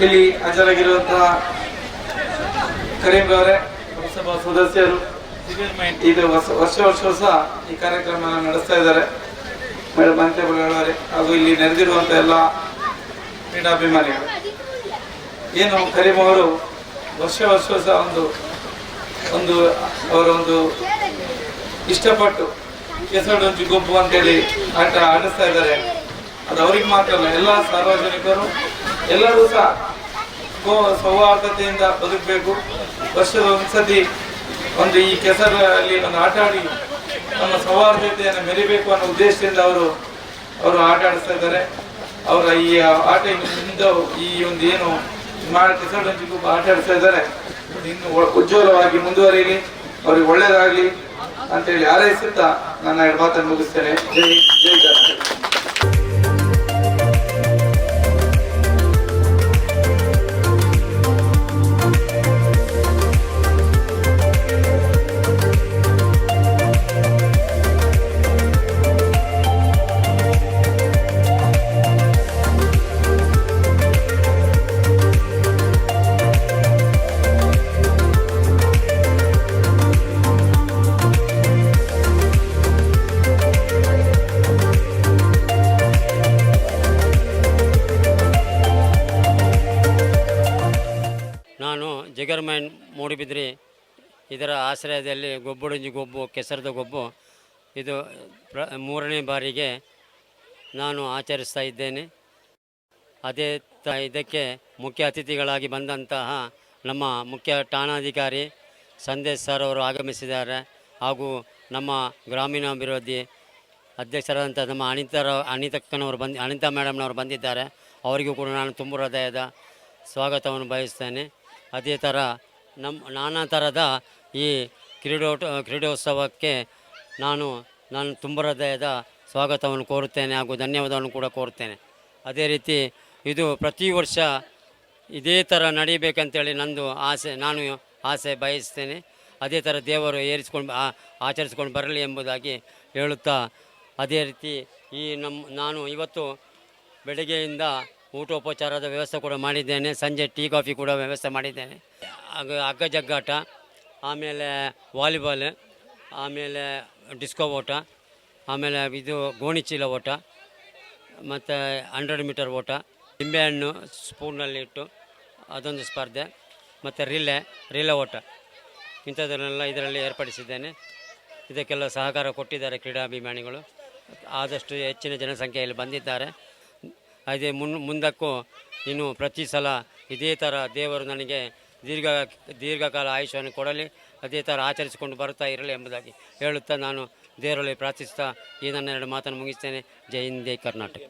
ಇಲ್ಲಿ ಹಾಜರಾಗಿರುವಂತಹ ಕರೀಂ ಅವರೇ, ಲೋಕಸಭಾ ಸದಸ್ಯರು, ಇದು ವರ್ಷ ಸಹ ಈ ಕಾರ್ಯಕ್ರಮ ನಡೆಸ್ತಾ ಇದ್ದಾರೆ. ಮೇಡಮ್ ಮಂತ್ರಿಗಳವರೇ ಹಾಗೂ ಇಲ್ಲಿ ನೆರೆದಿರುವಂಥ ಎಲ್ಲ ಕ್ರೀಡಾಭಿಮಾನಿಗಳು, ಏನು ಕರೀಂ ಅವರು ವರ್ಷ ಸಹ ಅವರೊಂದು ಇಷ್ಟಪಟ್ಟು ಕೆಸರಡೊಂಚು ಗೊಬ್ಬು ಅಂತೇಳಿ ಆಟ ಆಡಿಸ್ತಾ ಇದ್ದಾರೆ. ಅದು ಅವ್ರಿಗೆ ಮಾತ್ರ ಅಲ್ಲ, ಎಲ್ಲ ಸಾರ್ವಜನಿಕರು ಎಲ್ಲರೂ ಸಹ ಸೌಹಾರ್ದತೆಯಿಂದ ಬದುಕಬೇಕು. ವರ್ಷದ ಒಂದ್ಸತಿ ಈ ಕೆಸರಲ್ಲಿ ಆಟ ಆಡಿ ನಮ್ಮ ಸೌಹಾರ್ದತೆಯನ್ನು ಮೆರಿಬೇಕು ಅನ್ನೋ ಉದ್ದೇಶದಿಂದ ಅವರು ಆಟ ಆಡಿಸ್ತಾ ಇದ್ದಾರೆ. ಅವರ ಈ ಆಟ ಈ ಏನು ಕೆಸರಡೊಂಚು ಆಟ ಆಡಿಸ್ತಾ ಇದ್ದಾರೆ, ಇನ್ನು ಉಜ್ವಲವಾಗಿ ಮುಂದುವರಿಯಲಿ, ಅವ್ರಿಗೆ ಒಳ್ಳೇದಾಗಲಿ ಅಂತೇಳಿ ಹಾರೈಸುತ್ತಾ ನನ್ನ ಮಾತನ್ನು ಮುಗಿಸ್ತೇನೆ. ಜೈ ಜೈ ಕರ್ನಾಟಕ. ನಾನು ಜಗರ್ಮೈನ್ ಮೂಡುಬಿದ್ರೆ ಇದರ ಆಶ್ರಯದಲ್ಲಿ ಗೊಬ್ಬುಡಂಜಿ ಗೊಬ್ಬು ಕೆಸರದ ಗೊಬ್ಬು ಇದು 3ನೇ ಬಾರಿಗೆ ನಾನು ಆಚರಿಸ್ತಾ ಇದ್ದೇನೆ. ಇದಕ್ಕೆ ಮುಖ್ಯ ಅತಿಥಿಗಳಾಗಿ ಬಂದಂತಹ ನಮ್ಮ ಮುಖ್ಯ ಠಾಣಾಧಿಕಾರಿ ಸಂದೇಶ್ ಸರ್ ಅವರು ಆಗಮಿಸಿದ್ದಾರೆ. ಹಾಗೂ ನಮ್ಮ ಗ್ರಾಮೀಣಾಭಿವೃದ್ಧಿ ಅಧ್ಯಕ್ಷರಾದಂಥ ನಮ್ಮ ಅನಿತಾ ಮೇಡಮ್ನವರು ಬಂದಿದ್ದಾರೆ. ಅವರಿಗೂ ಕೂಡ ನಾನು ತುಂಬ ಹೃದಯದ ಸ್ವಾಗತವನ್ನು ಬಯಸ್ತೇನೆ. ಅದೇ ಥರ ನಾನಾ ಥರದ ಈ ಕ್ರೀಡೋತ್ಸವಕ್ಕೆ ನಾನು ತುಂಬ ಹೃದಯದ ಸ್ವಾಗತವನ್ನು ಕೋರುತ್ತೇನೆ ಹಾಗೂ ಧನ್ಯವಾದವನ್ನು ಕೂಡ ಕೋರುತ್ತೇನೆ. ಅದೇ ರೀತಿ ಇದು ಪ್ರತಿ ವರ್ಷ ಇದೇ ಥರ ನಡೀಬೇಕಂತೇಳಿ ನಾನು ಆಸೆ ಬಯಸ್ತೇನೆ. ಅದೇ ಥರ ದೇವರು ಆಚರಿಸ್ಕೊಂಡು ಬರಲಿ ಎಂಬುದಾಗಿ ಹೇಳುತ್ತಾ, ಅದೇ ರೀತಿ ನಾನು ಇವತ್ತು ಬೆಳಗ್ಗೆಯಿಂದ ಊಟೋಪಚಾರದ ವ್ಯವಸ್ಥೆ ಕೂಡ ಮಾಡಿದ್ದೇನೆ. ಸಂಜೆ ಟೀ ಕಾಫಿ ಕೂಡ ವ್ಯವಸ್ಥೆ ಮಾಡಿದ್ದೇನೆ. ಹಗ್ಗ ಜಗ್ಗಾಟ, ಆಮೇಲೆ ವಾಲಿಬಾಲ್, ಆಮೇಲೆ ಡಿಸ್ಕೋ ಓಟ, ಆಮೇಲೆ ಇದು ಗೋಣಿಚೀಲ ಓಟ, ಮತ್ತು 100 ಮೀಟರ್ ಓಟ, ನಿಂಬೆಹಣ್ಣು ಸ್ಪೂನ್ನಲ್ಲಿಟ್ಟು ಅದೊಂದು ಸ್ಪರ್ಧೆ, ಮತ್ತು ರಿಲೇ ಓಟ, ಇಂಥದ್ದನ್ನೆಲ್ಲ ಇದರಲ್ಲಿ ಏರ್ಪಡಿಸಿದ್ದೇನೆ. ಇದಕ್ಕೆಲ್ಲ ಸಹಕಾರ ಕೊಟ್ಟಿದ್ದಾರೆ ಕ್ರೀಡಾಭಿಮಾನಿಗಳು. ಆದಷ್ಟು ಹೆಚ್ಚಿನ ಜನಸಂಖ್ಯೆಯಲ್ಲಿ ಬಂದಿದ್ದಾರೆ. ಅದೇ ಮುಂದಕ್ಕೂ ಇನ್ನು ಪ್ರತಿ ಸಲ ಇದೇ ಥರ ದೇವರು ನನಗೆ ದೀರ್ಘಕಾಲ ಆಯುಷ್ಯವನ್ನು ಕೊಡಲಿ, ಅದೇ ಥರ ಆಚರಿಸಿಕೊಂಡು ಬರುತ್ತಾ ಇರಲಿ ಎಂಬುದಾಗಿ ಹೇಳುತ್ತಾ ನಾನು ದೇವರಲ್ಲಿ ಪ್ರಾರ್ಥಿಸ್ತಾ ಈ ನನ್ನ 2 ಮಾತನ್ನು ಮುಗಿಸ್ತೇನೆ. ಜೈ ಹಿಂದ್, ಜೈ ಕರ್ನಾಟಕ.